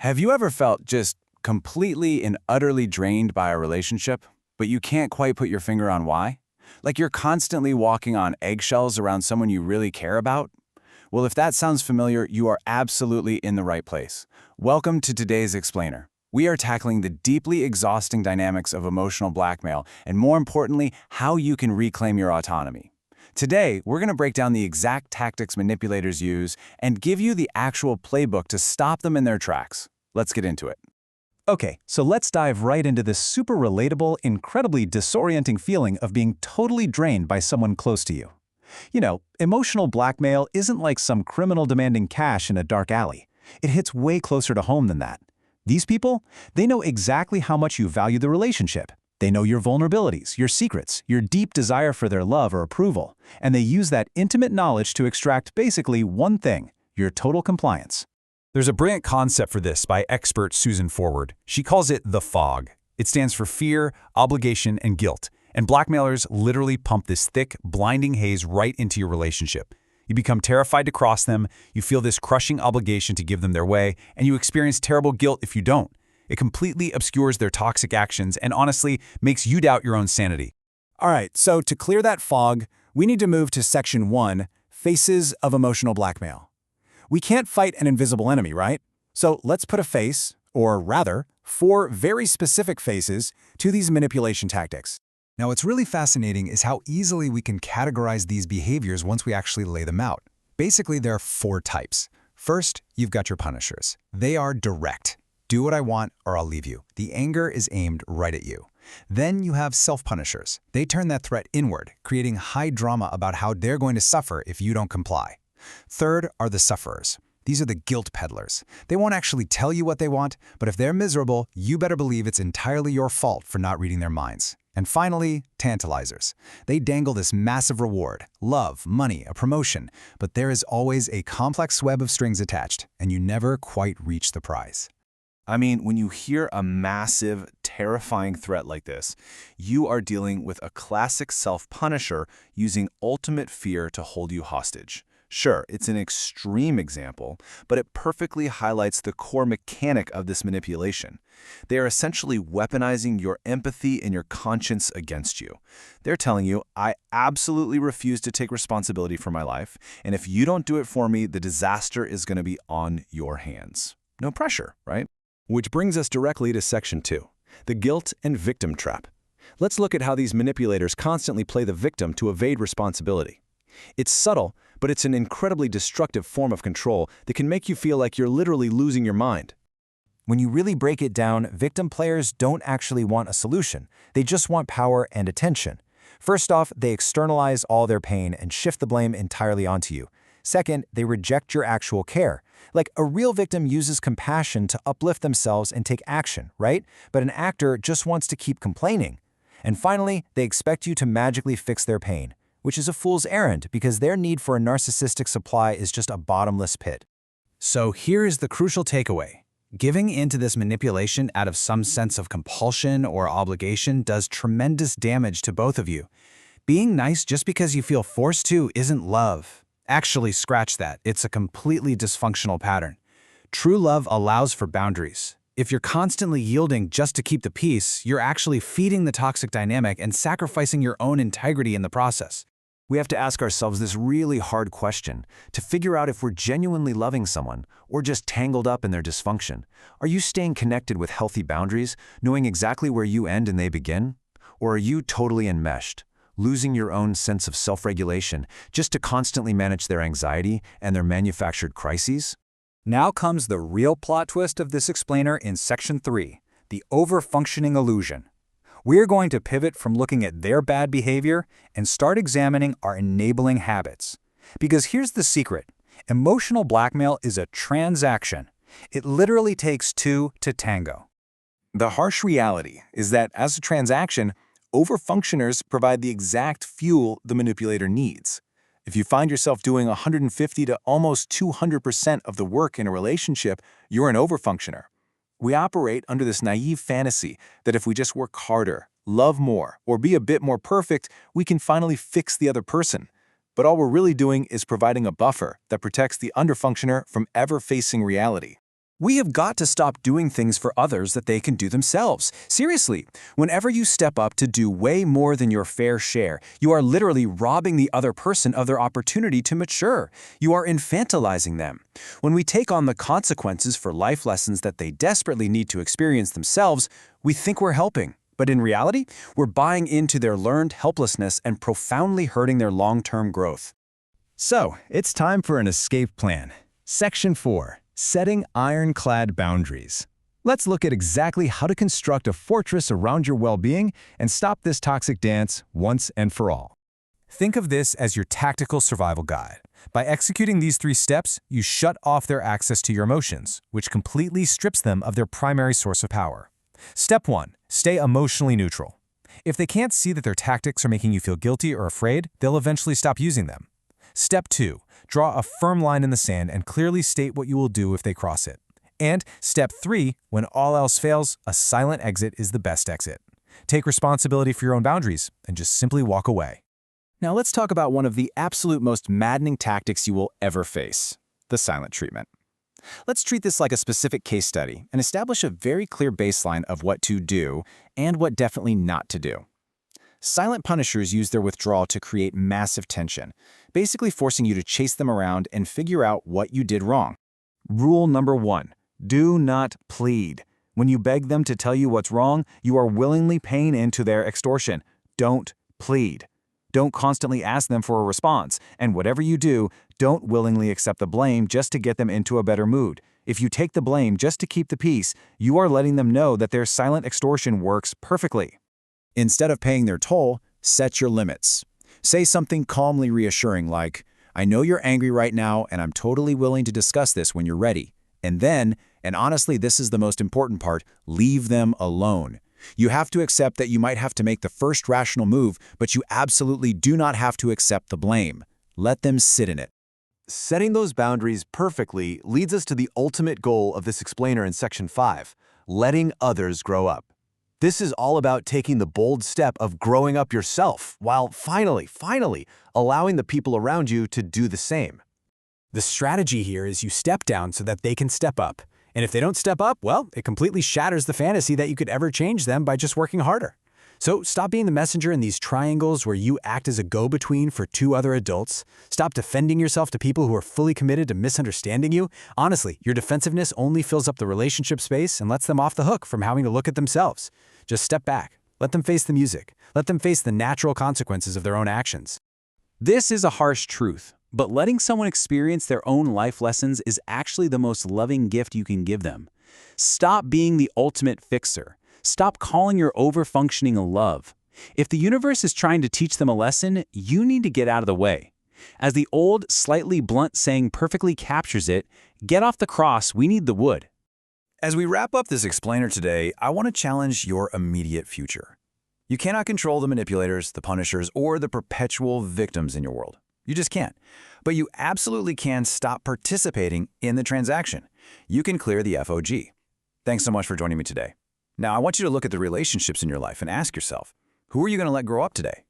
Have you ever felt just completely and utterly drained by a relationship, but you can't quite put your finger on why? Like you're constantly walking on eggshells around someone you really care about? Well, if that sounds familiar, you are absolutely in the right place. Welcome to today's Explainer. We are tackling the deeply exhausting dynamics of emotional blackmail, and more importantly, how you can reclaim your autonomy. Today, we're going to break down the exact tactics manipulators use and give you the actual playbook to stop them in their tracks. Let's get into it. Okay, so let's dive right into this super relatable, incredibly disorienting feeling of being totally drained by someone close to you. You know, emotional blackmail isn't like some criminal demanding cash in a dark alley. It hits way closer to home than that. These people, they know exactly how much you value the relationship. They know your vulnerabilities, your secrets, your deep desire for their love or approval, and they use that intimate knowledge to extract basically one thing: your total compliance. There's a brilliant concept for this by expert Susan Forward. She calls it the F.O.G. It stands for fear, obligation, and guilt. And blackmailers literally pump this thick, blinding haze right into your relationship. You become terrified to cross them, you feel this crushing obligation to give them their way, and you experience terrible guilt if you don't. It completely obscures their toxic actions and honestly makes you doubt your own sanity. All right, so to clear that fog, we need to move to Section 1, Faces of Emotional Blackmail. We can't fight an invisible enemy, right? So let's put a face, or rather, 4 very specific faces, to these manipulation tactics. Now, what's really fascinating is how easily we can categorize these behaviors once we actually lay them out. Basically, there are 4 types. First, you've got your punishers. They are direct. Do what I want or I'll leave you. The anger is aimed right at you. Then you have self-punishers. They turn that threat inward, creating high drama about how they're going to suffer if you don't comply. Third are the sufferers. These are the guilt peddlers. They won't actually tell you what they want, but if they're miserable, you better believe it's entirely your fault for not reading their minds. And finally, tantalizers. They dangle this massive reward, love, money, a promotion, but there is always a complex web of strings attached, and you never quite reach the prize. I mean, when you hear a massive, terrifying threat like this, you are dealing with a classic self-punisher using ultimate fear to hold you hostage. Sure, it's an extreme example, but it perfectly highlights the core mechanic of this manipulation. They are essentially weaponizing your empathy and your conscience against you. They're telling you, I absolutely refuse to take responsibility for my life, and if you don't do it for me, the disaster is going to be on your hands. No pressure, right? Which brings us directly to Section 2, the guilt and victim trap. Let's look at how these manipulators constantly play the victim to evade responsibility. It's subtle, but it's an incredibly destructive form of control that can make you feel like you're literally losing your mind. When you really break it down, victim players don't actually want a solution. They just want power and attention. First off, they externalize all their pain and shift the blame entirely onto you. Second, they reject your actual care. Like a real victim uses compassion to uplift themselves and take action, right? But an actor just wants to keep complaining. And finally, they expect you to magically fix their pain, which is a fool's errand because their need for a narcissistic supply is just a bottomless pit. So here is the crucial takeaway. Giving into this manipulation out of some sense of compulsion or obligation does tremendous damage to both of you. Being nice just because you feel forced to isn't love. Actually, scratch that. It's a completely dysfunctional pattern. True love allows for boundaries. If you're constantly yielding just to keep the peace, you're actually feeding the toxic dynamic and sacrificing your own integrity in the process. We have to ask ourselves this really hard question to figure out if we're genuinely loving someone or just tangled up in their dysfunction. Are you staying connected with healthy boundaries, knowing exactly where you end and they begin? Or are you totally enmeshed, losing your own sense of self-regulation just to constantly manage their anxiety and their manufactured crises? Now comes the real plot twist of this explainer in Section 3, the over-functioning illusion. We're going to pivot from looking at their bad behavior and start examining our enabling habits. Because here's the secret. Emotional blackmail is a transaction. It literally takes 2 to tango. The harsh reality is that as a transaction, overfunctioners provide the exact fuel the manipulator needs. If you find yourself doing 150 to almost 200% of the work in a relationship, you're an overfunctioner. We operate under this naive fantasy that if we just work harder, love more, or be a bit more perfect, we can finally fix the other person. But all we're really doing is providing a buffer that protects the underfunctioner from ever facing reality. We have got to stop doing things for others that they can do themselves. Seriously, whenever you step up to do way more than your fair share, you are literally robbing the other person of their opportunity to mature. You are infantilizing them. When we take on the consequences for life lessons that they desperately need to experience themselves, we think we're helping. But in reality, we're buying into their learned helplessness and profoundly hurting their long-term growth. So, it's time for an escape plan. Section 4. Setting ironclad boundaries. Let's look at exactly how to construct a fortress around your well-being and stop this toxic dance once and for all. Think of this as your tactical survival guide. By executing these 3 steps, you shut off their access to your emotions, which completely strips them of their primary source of power. Step 1. Stay emotionally neutral. If they can't see that their tactics are making you feel guilty or afraid, they'll eventually stop using them. Step 2. Draw a firm line in the sand and clearly state what you will do if they cross it. And Step 3. When all else fails, a silent exit is the best exit. Take responsibility for your own boundaries and just simply walk away. Now let's talk about one of the absolute most maddening tactics you will ever face: the silent treatment. Let's treat this like a specific case study and establish a very clear baseline of what to do and what definitely not to do. Silent punishers use their withdrawal to create massive tension, basically forcing you to chase them around and figure out what you did wrong. Rule number 1. Do not plead. When you beg them to tell you what's wrong, you are willingly paying into their extortion. Don't plead. Don't constantly ask them for a response, and whatever you do, don't willingly accept the blame just to get them into a better mood. If you take the blame just to keep the peace, you are letting them know that their silent extortion works perfectly. Instead of paying their toll, set your limits. Say something calmly reassuring like, "I know you're angry right now, and I'm totally willing to discuss this when you're ready." And then, and honestly this is the most important part, leave them alone. You have to accept that you might have to make the first rational move, but you absolutely do not have to accept the blame. Let them sit in it. Setting those boundaries perfectly leads us to the ultimate goal of this explainer in Section 5, letting others grow up. This is all about taking the bold step of growing up yourself, while finally allowing the people around you to do the same. The strategy here is you step down so that they can step up. And if they don't step up, well, it completely shatters the fantasy that you could ever change them by just working harder. So stop being the messenger in these triangles where you act as a go-between for 2 other adults. Stop defending yourself to people who are fully committed to misunderstanding you. Honestly, your defensiveness only fills up the relationship space and lets them off the hook from having to look at themselves. Just step back. Let them face the music. Let them face the natural consequences of their own actions. This is a harsh truth, but letting someone experience their own life lessons is actually the most loving gift you can give them. Stop being the ultimate fixer. Stop calling your overfunctioning a love. If the universe is trying to teach them a lesson, you need to get out of the way. As the old, slightly blunt saying perfectly captures it, get off the cross, we need the wood. As we wrap up this explainer today, I want to challenge your immediate future. You cannot control the manipulators, the punishers, or the perpetual victims in your world. You just can't. But you absolutely can stop participating in the transaction. You can clear the F.O.G. Thanks so much for joining me today. Now, I want you to look at the relationships in your life and ask yourself, who are you going to let grow up today?